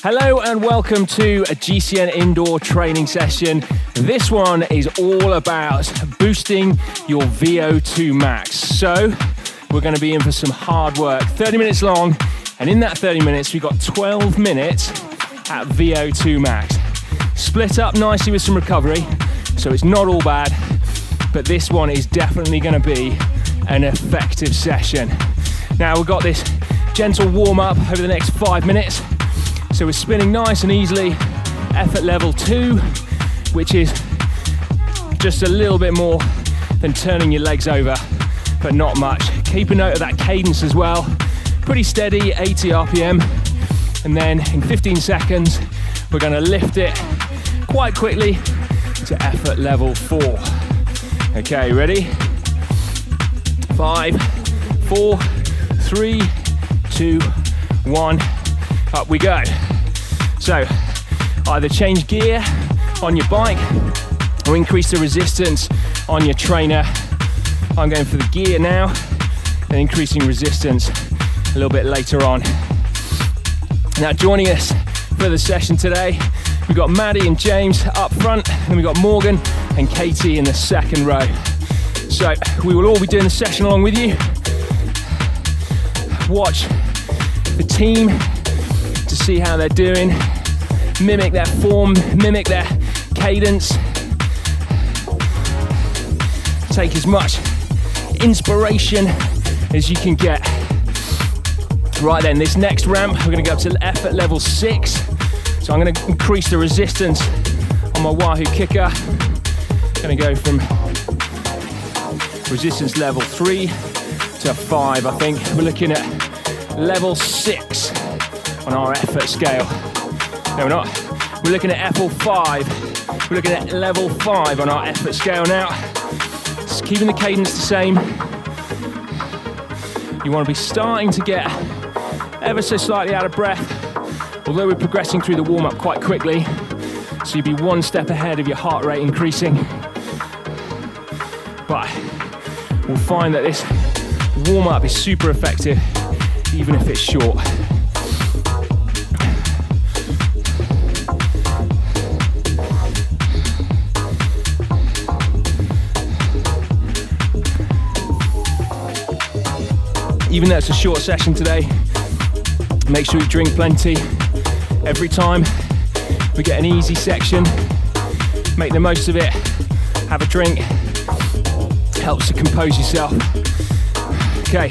Hello and welcome to a GCN indoor training session. This one is all about boosting your VO2 max. So we're going to be in for some hard work, 30 minutes long, and in that 30 minutes we've got 12 minutes at VO2 max. Split up nicely with some recovery, so it's not all bad, but this one is definitely going to be an effective session. Now we've got this gentle warm up over the next 5 minutes. So we're spinning nice and easily, effort level 2, which is just a little bit more than turning your legs over, but not much. Keep a note of that cadence as well. Pretty steady, 80 RPM. And then in 15 seconds, we're gonna lift it quite quickly to effort level 4. Okay, ready? 5, 4, 3, 2, 1, up we go. So either change gear on your bike or increase the resistance on your trainer. I'm going for the gear now and increasing resistance a little bit later on. Now joining us for the session today, we've got Maddie and James up front, and we've got Morgan and Katie in the second row. So we will all be doing the session along with you. Watch the team to see how they're doing, mimic their form, mimic their cadence. Take as much inspiration as you can get. Right then, this next ramp, we're gonna go up to effort level 6. So I'm gonna increase the resistance on my Wahoo kicker. Gonna go from resistance level 3 to 5, I think. We're looking at level 6 on our effort scale. No, we're not. We're looking at F5. We're looking at level 5 on our effort scale now. Just keeping the cadence the same. You want to be starting to get ever so slightly out of breath, although we're progressing through the warm-up quite quickly. So you'll be one step ahead of your heart rate increasing. But we'll find that this warm-up is super effective, even if it's short. Even though it's a short session today, make sure you drink plenty. Every time we get an easy section, make the most of it, have a drink. Helps to compose yourself. Okay,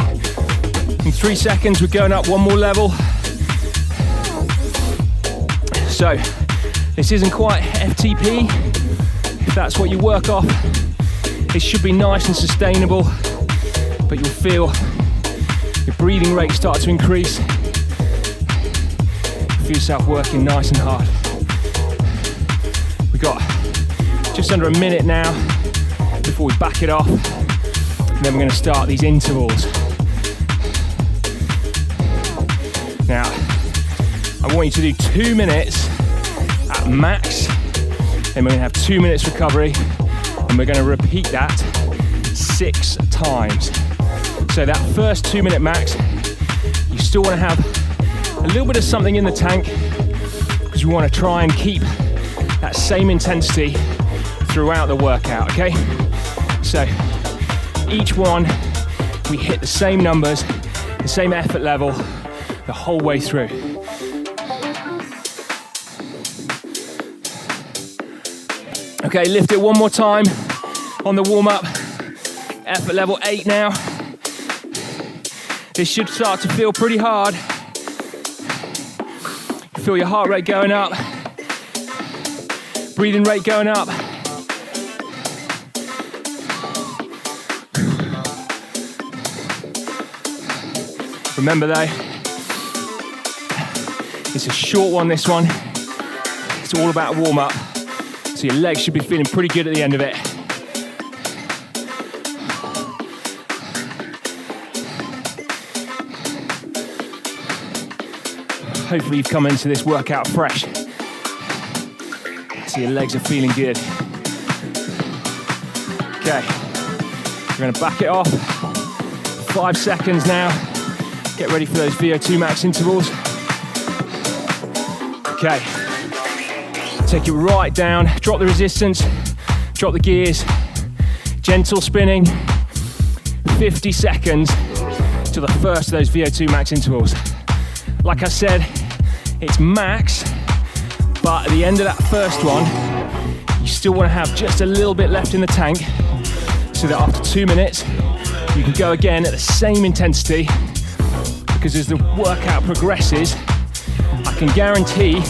in 3 seconds we're going up one more level. So this isn't quite FTP. If that's what you work off, it should be nice and sustainable, but you'll feel your breathing rate start to increase. Feel yourself working nice and hard. We've got just under a minute now before we back it off, and then we're going to start these intervals. Now, I want you to do 2 minutes at max, then we're going to have 2 minutes recovery, and we're going to repeat that 6 times. So that first 2 minute max, you still want to have a little bit of something in the tank, because you want to try and keep that same intensity throughout the workout, okay? So each one, we hit the same numbers, the same effort level, the whole way through. Okay, lift it one more time on the warm up. Effort level 8 now. This should start to feel pretty hard. Feel your heart rate going up, breathing rate going up. Remember though, it's a short one, this one. It's all about warm up. So your legs should be feeling pretty good at the end of it. Hopefully you've come into this workout fresh, so your legs are feeling good. Okay, we're gonna back it off. 5 seconds now. Get ready for those VO2 max intervals. Okay, take it right down, drop the resistance, drop the gears, gentle spinning, 50 seconds to the first of those VO2 max intervals. Like I said, it's max, but at the end of that first one, you still want to have just a little bit left in the tank so that after 2 minutes, you can go again at the same intensity, because as the workout progresses, I can guarantee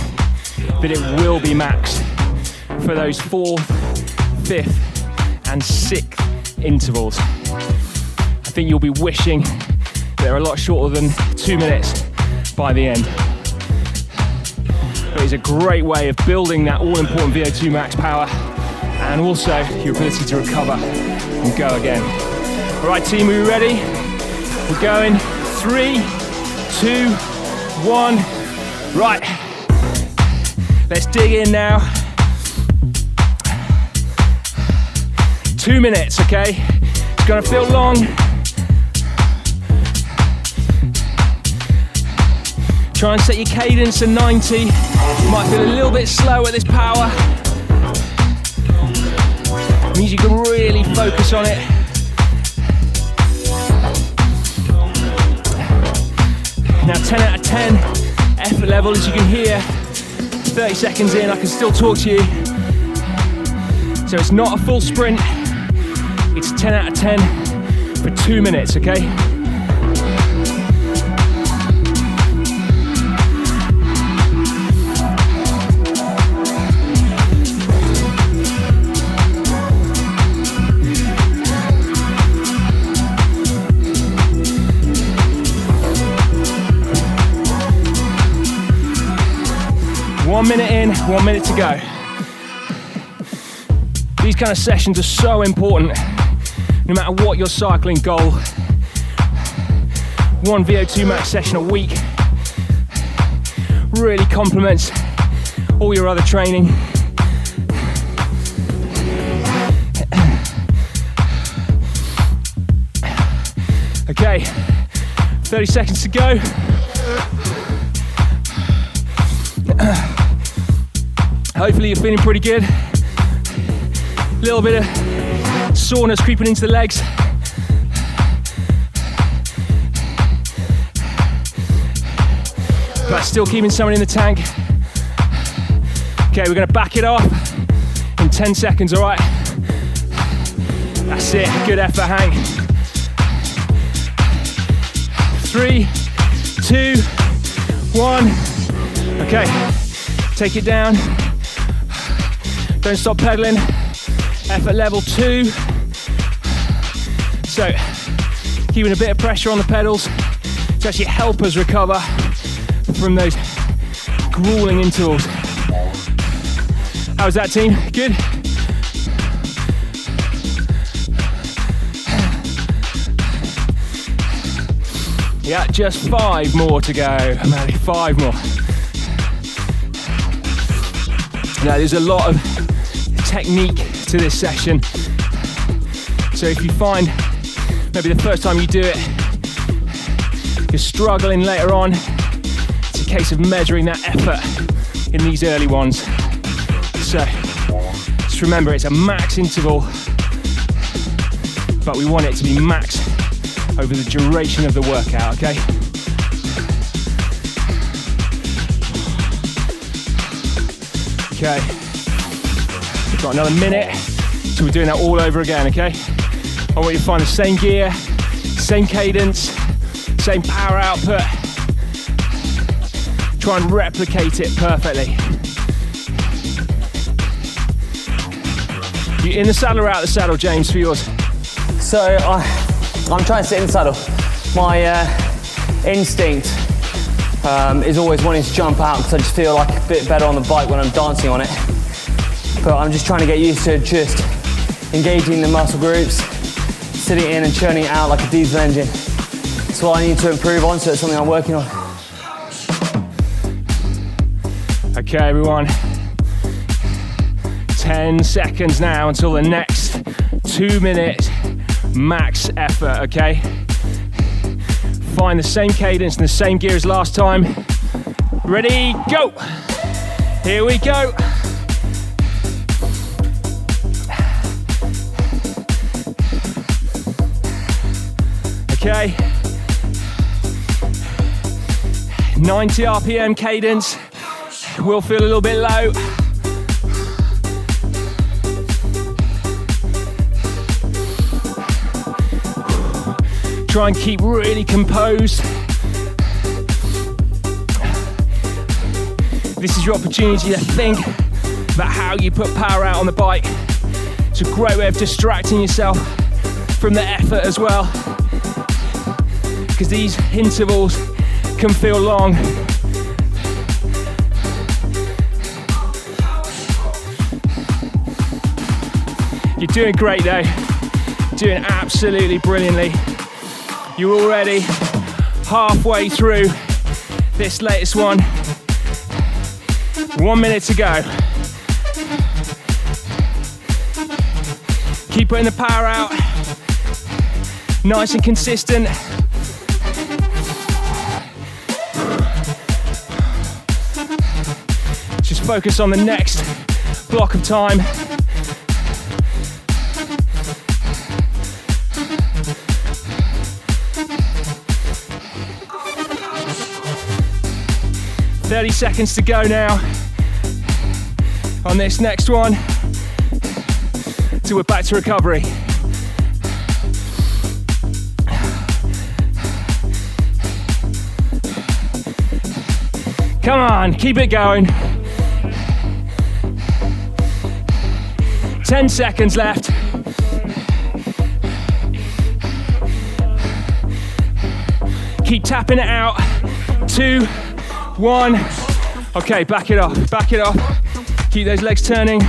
that it will be max for those 4th, 5th, and 6th intervals. I think you'll be wishing they're a lot shorter than 2 minutes by the end. But it's a great way of building that all-important VO2 max power and also your ability to recover and go again. All right, team, are we ready? We're going 3, 2, 1. Right, let's dig in now. 2 minutes, okay? It's gonna feel long. Try and set your cadence to 90. You might feel a little bit slow at this power. It means you can really focus on it. Now 10 out of 10, effort level, as you can hear. 30 seconds in, I can still talk to you. So it's not a full sprint. It's 10 out of 10 for 2 minutes, okay? One minute in, 1 minute to go. These kind of sessions are so important, no matter what your cycling goal. One VO2 max session a week really complements all your other training. Okay, 30 seconds to go. Hopefully you're feeling pretty good. A little bit of soreness creeping into the legs. But still keeping something in the tank. Okay, we're gonna back it off in 10 seconds, all right? That's it, good effort, Hank. 3, 2, 1. Okay, take it down. Don't stop pedaling. Effort level 2. So, keeping a bit of pressure on the pedals to actually help us recover from those grueling intervals. How's that, team? Good? Yeah, just 5 more to go. Only 5 more. Now, there's a lot of technique to this session. So if you find maybe the first time you do it, you're struggling later on, it's a case of measuring that effort in these early ones. So just remember, it's a max interval, but we want it to be max over the duration of the workout, okay? Okay, we've got another minute, so we're doing that all over again, okay? I want you to find the same gear, same cadence, same power output. Try and replicate it perfectly. You in the saddle or out of the saddle, James, for yours? So I'm trying to sit in the saddle. My instinct is always wanting to jump out because I just feel like a bit better on the bike when I'm dancing on it. But I'm just trying to get used to just engaging the muscle groups, sitting in and churning it out like a diesel engine. That's what I need to improve on, so it's something I'm working on. Okay, everyone. 10 seconds now until the next 2 minute max effort, okay? Find the same cadence and the same gear as last time. Ready, go! Here we go. Okay. 90 RPM cadence. Will feel a little bit low. Try and keep really composed. This is your opportunity to think about how you put power out on the bike. It's a great way of distracting yourself from the effort as well, because these intervals can feel long. You're doing great though, doing absolutely brilliantly. You're already halfway through this latest one. 1 minute to go. Keep putting the power out, nice and consistent. Just focus on the next block of time. "30 seconds to go now on this next one, till we're back to recovery." Come on, keep it going. 10 seconds left. Keep tapping it out. 2, 1. Okay, back it off, back it off. Keep those legs turning.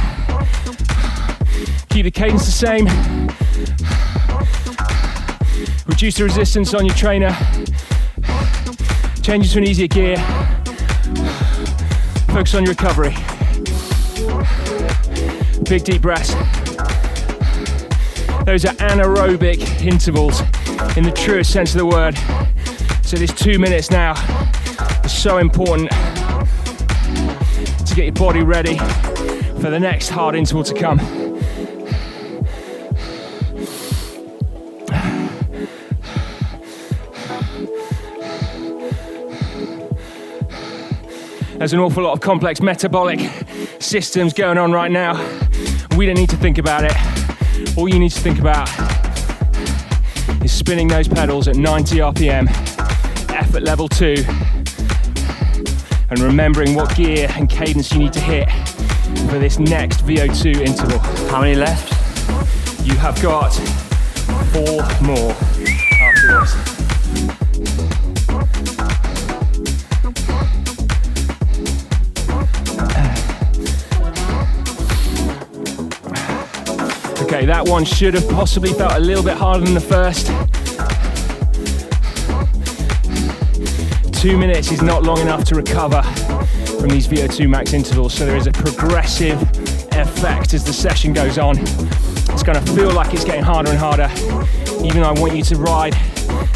Keep the cadence the same. Reduce the resistance on your trainer. Change it to an easier gear. Focus on your recovery. Big deep breaths. Those are anaerobic intervals in the truest sense of the word. So this 2 minutes now is so important to get your body ready for the next hard interval to come. There's an awful lot of complex metabolic systems going on right now. We don't need to think about it. All you need to think about is spinning those pedals at 90 RPM, effort level 2, and remembering what gear and cadence you need to hit for this next VO2 interval. How many left? You have got 4 more after this. Okay, that one should have possibly felt a little bit harder than the first. 2 minutes is not long enough to recover from these VO2 max intervals, so there is a progressive effect as the session goes on. It's going to feel like it's getting harder and harder, even though I want you to ride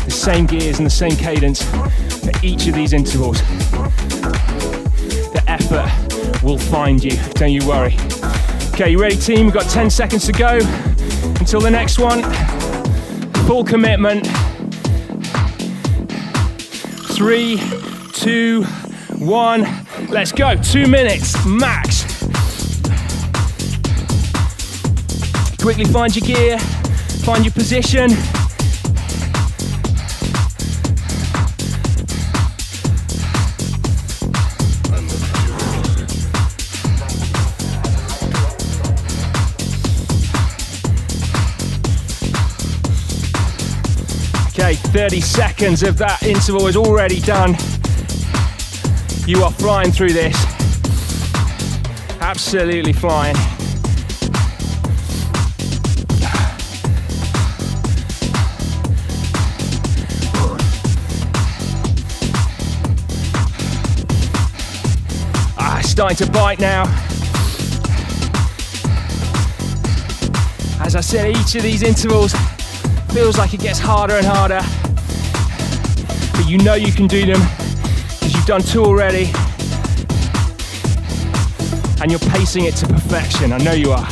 the same gears and the same cadence for each of these intervals. The effort will find you, don't you worry. Okay, you ready, team? We've got 10 seconds to go until the next one. Full commitment. 3, 2, 1. Let's go. 2 minutes max. Quickly find your gear, find your position. Okay, 30 seconds of that interval is already done. You are flying through this. Absolutely flying. Starting to bite now. As I said, each of these intervals feels like it gets harder and harder, but you know you can do them because you've done 2 already. and you're pacing it to perfection. I know you are.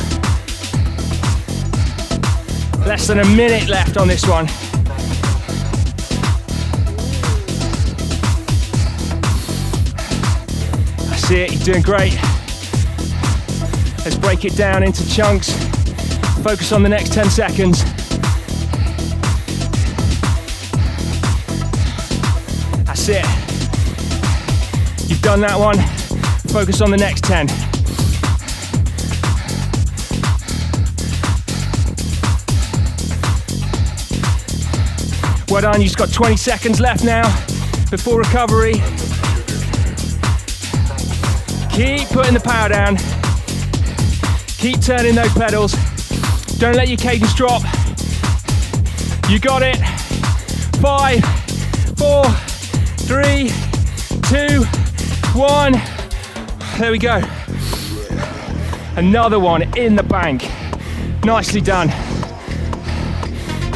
Less than a minute left on this one. That's it, you're doing great. Let's break it down into chunks. Focus on the next 10 seconds. That's it. You've done that one. Focus on the next 10. Well done, you've got 20 seconds left now before recovery. Keep putting the power down. Keep turning those pedals. Don't let your cadence drop. You got it. 5, 4, 3, 2, 1. There we go. Another one in the bank. Nicely done.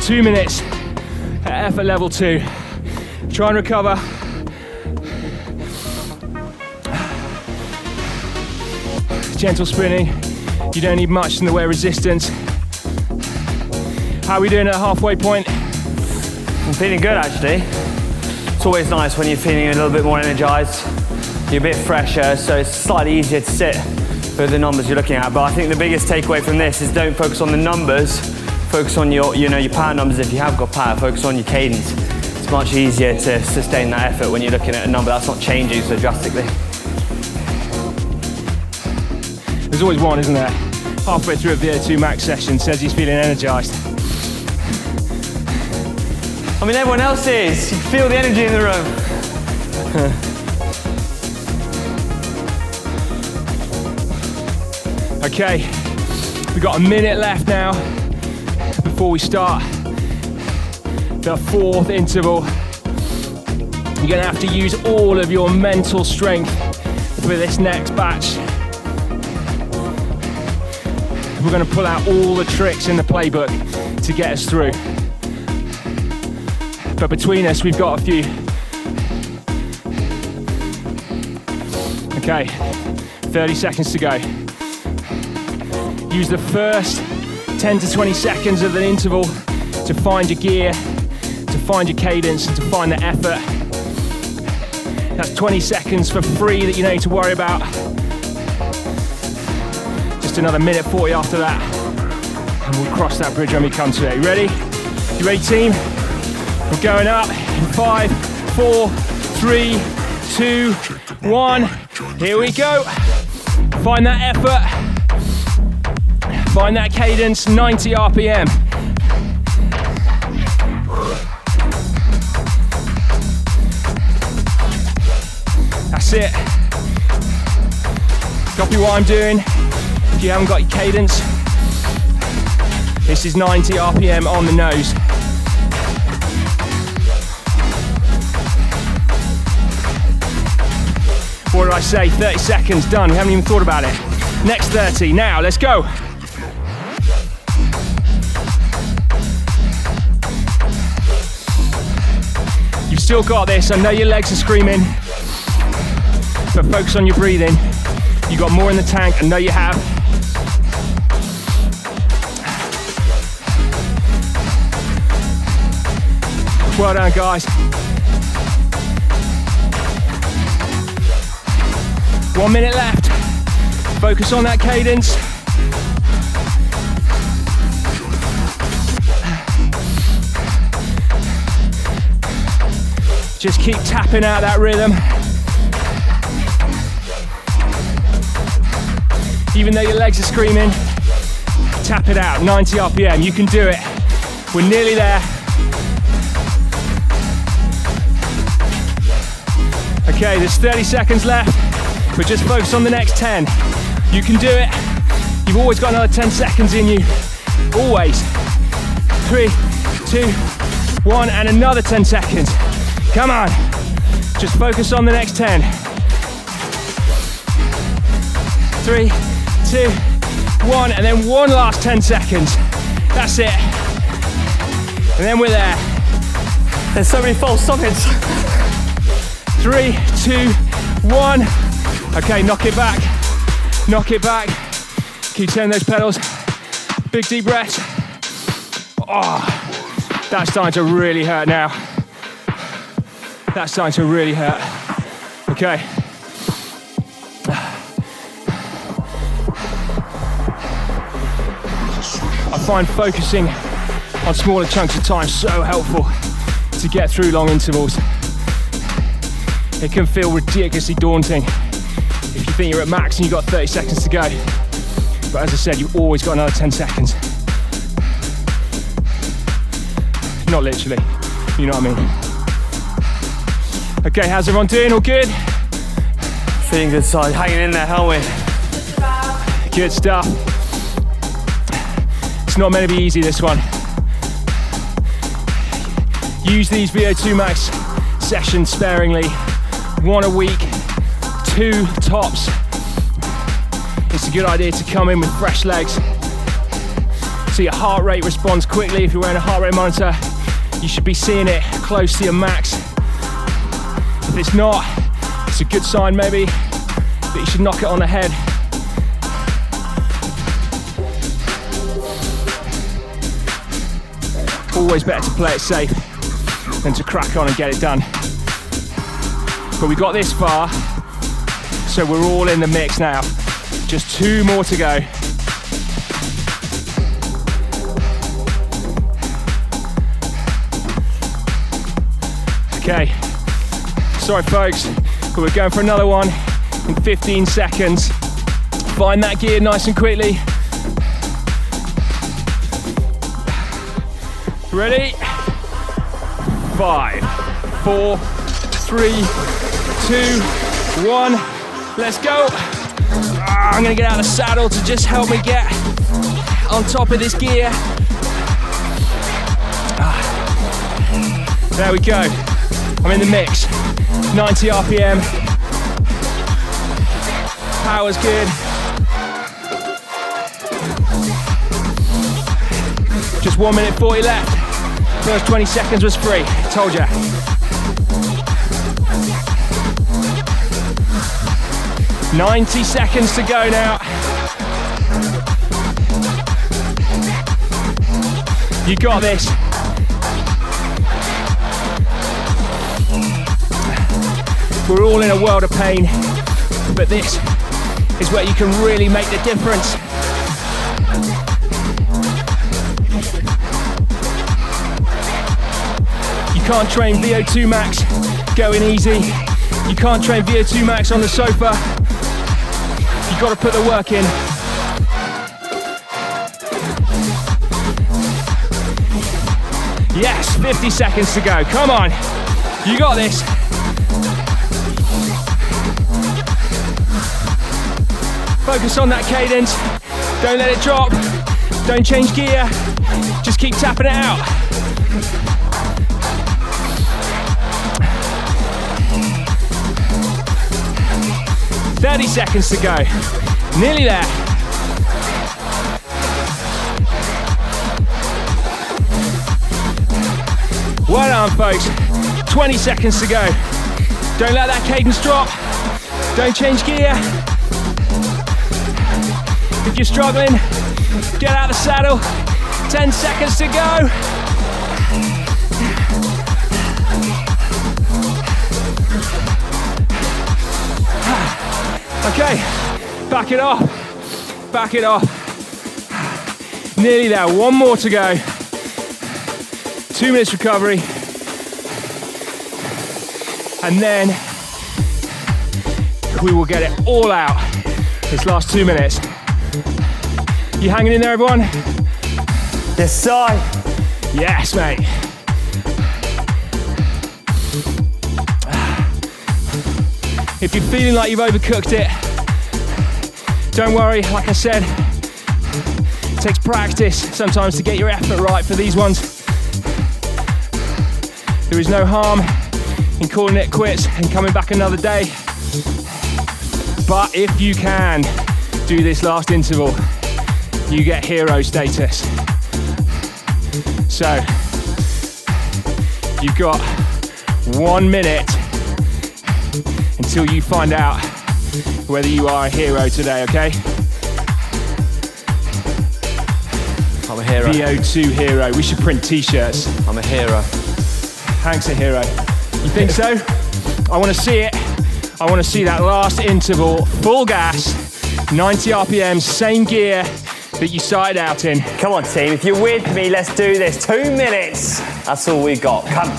2 minutes at effort level 2. Try and recover. Gentle spinning. You don't need much in the way of resistance. How are we doing at the halfway point? I'm feeling good actually. It's always nice when you're feeling a little bit more energized. You're a bit fresher, so it's slightly easier to sit with the numbers you're looking at. But I think the biggest takeaway from this is don't focus on the numbers. Focus on your power numbers if you have got power. Focus on your cadence. It's much easier to sustain that effort when you're looking at a number that's not changing so drastically. There's always one, isn't there? Halfway through a VO2 max session says he's feeling energized. I mean, everyone else is. You feel the energy in the room. Okay, we've got a minute left now before we start the 4th interval. You're gonna have to use all of your mental strength for this next batch. We're gonna pull out all the tricks in the playbook to get us through. But between us, we've got a few. Okay, 30 seconds to go. Use the first 10 to 20 seconds of the interval to find your gear, to find your cadence, and to find the effort. That's 20 seconds for free that you don't need to worry about. Just another minute 40 after that. And we'll cross that bridge when we come to it. You ready? You ready, team? We're going up in 5, 4, 3, 2, 1. Here we go. Find that effort. Find that cadence, 90 RPM. That's it. Copy what I'm doing. If you haven't got your cadence, this is 90 RPM on the nose. What did I say? 30 seconds, done. We haven't even thought about it. Next 30, now, let's go. You've still got this. I know your legs are screaming, but focus on your breathing. You got more in the tank. I know you have. Well done, guys. 1 minute left. Focus on that cadence. Just keep tapping out that rhythm. Even though your legs are screaming, tap it out, 90 RPM, you can do it. We're nearly there. Okay, there's 30 seconds left. We're just focused on the next 10. You can do it. You've always got another 10 seconds in you. Always. 3, 2, 1, and another 10 seconds. Come on. Just focus on the next 10. 3, 2, 1, and then one last 10 seconds. That's it. And then we're there. There's so many false stoppage. 3, 2, 1. Okay, knock it back. Knock it back. Keep turning those pedals. Big deep breaths. Oh, that's starting to really hurt now. That's starting to really hurt. Okay. I find focusing on smaller chunks of time so helpful to get through long intervals. It can feel ridiculously daunting if you think you're at max and you've got 30 seconds to go. But as I said, you've always got another 10 seconds. Not literally, you know what I mean. Okay, how's everyone doing? All good? Feeling good side, hanging in there, aren't we? Good stuff. It's not meant to be easy, this one. Use these VO2 max sessions sparingly. 1 a week, 2 tops. It's a good idea to come in with fresh legs so your heart rate responds quickly. If you're wearing a heart rate monitor, you should be seeing it close to your max. If it's not, it's a good sign maybe that you should knock it on the head. Always better to play it safe than to crack on and get it done. But we got this far, so we're all in the mix now. Just 2 more to go. Okay, sorry folks, but we're going for another one in 15 seconds. Find that gear nice and quickly. Ready? 5, 4, 3, 2, 1. Let's go. I'm gonna get out of the saddle to just help me get on top of this gear. There we go. I'm in the mix. 90 RPM. Power's good. Just 1 minute 40 left. First 20 seconds was free. Told ya. "90 seconds to go now. You got this. We're all in a world of pain, but this is where you can really make the difference. You can't train VO2 max going easy. You can't train VO2 max on the sofa. You've got to put the work in. Yes, 50 seconds to go. Come on, you got this. Focus on that cadence. Don't let it drop. Don't change gear. Just keep tapping it out. "30 seconds to go. Nearly there. Well done, folks. 20 seconds to go. Don't let that cadence drop. Don't change gear. If you're struggling, get out of the saddle. 10 seconds to go. Okay, back it off. Back it off. Nearly there, 1 more to go. 2 minutes recovery. And then we will get it all out this last 2 minutes. You hanging in there, everyone? Yes, sir. Yes, mate. If you're feeling like you've overcooked it, don't worry, like I said, it takes practice sometimes to get your effort right for these ones. There is no harm in calling it quits and coming back another day. But if you can do this last interval, you get hero status. So, you've got 1 minute until you find out whether you are a hero today, okay? I'm a hero. VO2 hero. We should print t-shirts. I'm a hero. Hank's a hero. You think so? I want to see it. I want to see that last interval, full gas, 90 RPM, same gear that you started out in. Come on, team. If you're with me, let's do this. 2 minutes. That's all we got. Come.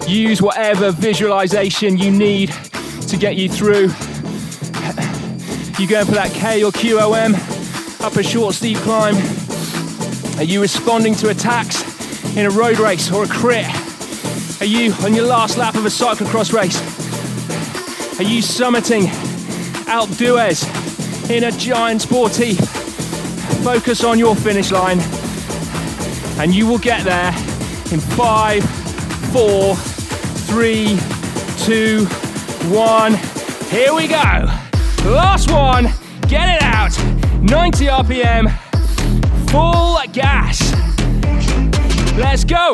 Use whatever visualization you need to get you through. You going for that K or QOM up a short, steep climb? Are you responding to attacks in a road race or a crit? Are you on your last lap of a cyclocross race? Are you summiting Alpe d'Huez in a giant sportive? Focus on your finish line and you will get there in 5, 4, 3, 2, 1. Here we go. Last one. Get it out. 90 RPM. Full gas. Let's go.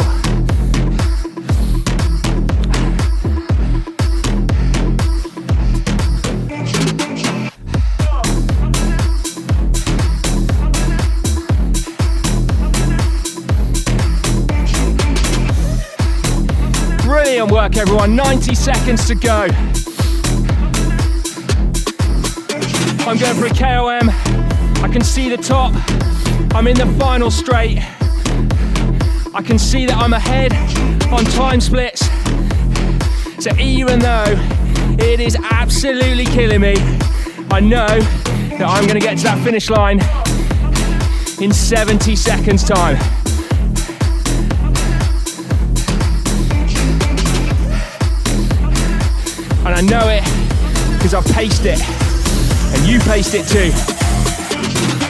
Brilliant work, everyone. 90 seconds to go. I'm going for a KOM. I can see the top. I'm in the final straight. I can see that I'm ahead on time splits. So even though it is absolutely killing me, I know that I'm going to get to that finish line in 70 seconds time. And I know it because I've paced it, and you paced it too.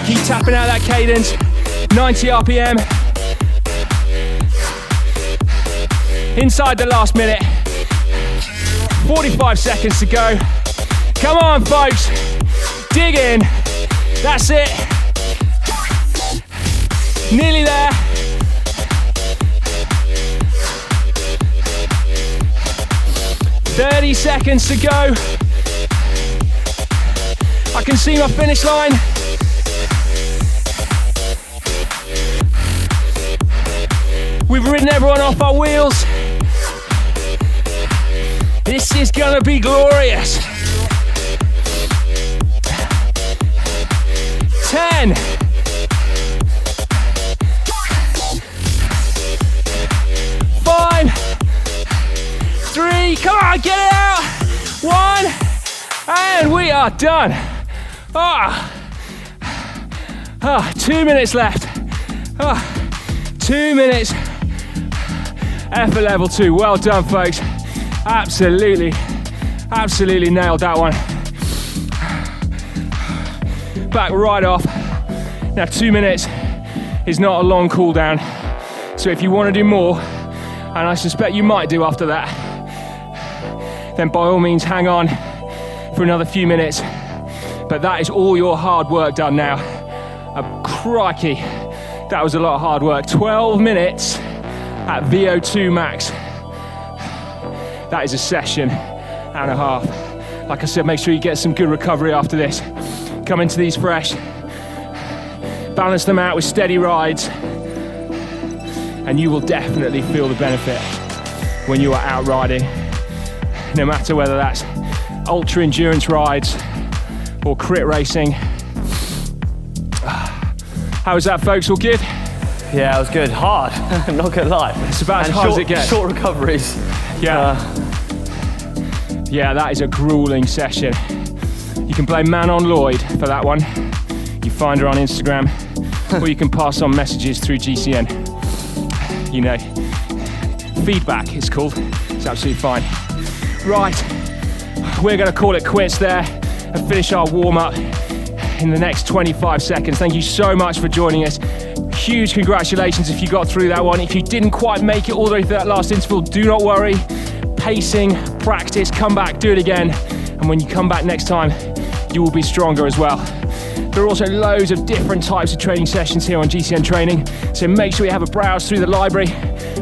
Keep tapping out that cadence, 90 RPM. Inside the last minute, 45 seconds to go. Come on, folks, dig in. That's it. Nearly there. "30 seconds to go. I can see my finish line. We've ridden everyone off our wheels. This is gonna be glorious. 10. 5. 3, come on, get it out. 1, and we are done. 2 minutes left. 2 minutes. Effort level 2. Well done, folks. Absolutely nailed that one. Back right off. Now 2 minutes is not a long cool down. So if you want to do more, and I suspect you might do after that, then by all means hang on for another few minutes. But that is all your hard work done now. Crikey, that was a lot of hard work. 12 minutes at VO2 max. That is a session and a half. Like I said, make sure you get some good recovery after this. Come into these fresh. Balance them out with steady rides. And you will definitely feel the benefit when you are out riding. No matter whether that's ultra endurance rides or crit racing. How was that, folks? All good? Yeah, it was good. Hard, not gonna lie. It's about as hard as it gets. Short recoveries. Yeah. Yeah, that is a grueling session. You can blame Manon Lloyd for that one. You find her on Instagram, or you can pass on messages through GCN. You know, feedback it's called. It's absolutely fine. Right, we're gonna call it quits there and finish our warm-up in the next 25 seconds. Thank you so much for joining us. Huge congratulations if you got through that one. If you didn't quite make it all the way through that last interval, do not worry. Pacing, practice, come back, do it again. And when you come back next time, you will be stronger as well. There are also loads of different types of training sessions here on GCN Training. So make sure you have a browse through the library,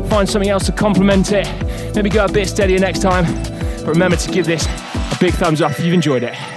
find something else to complement it. Maybe go a bit steadier next time. But remember to give this a big thumbs up if you've enjoyed it.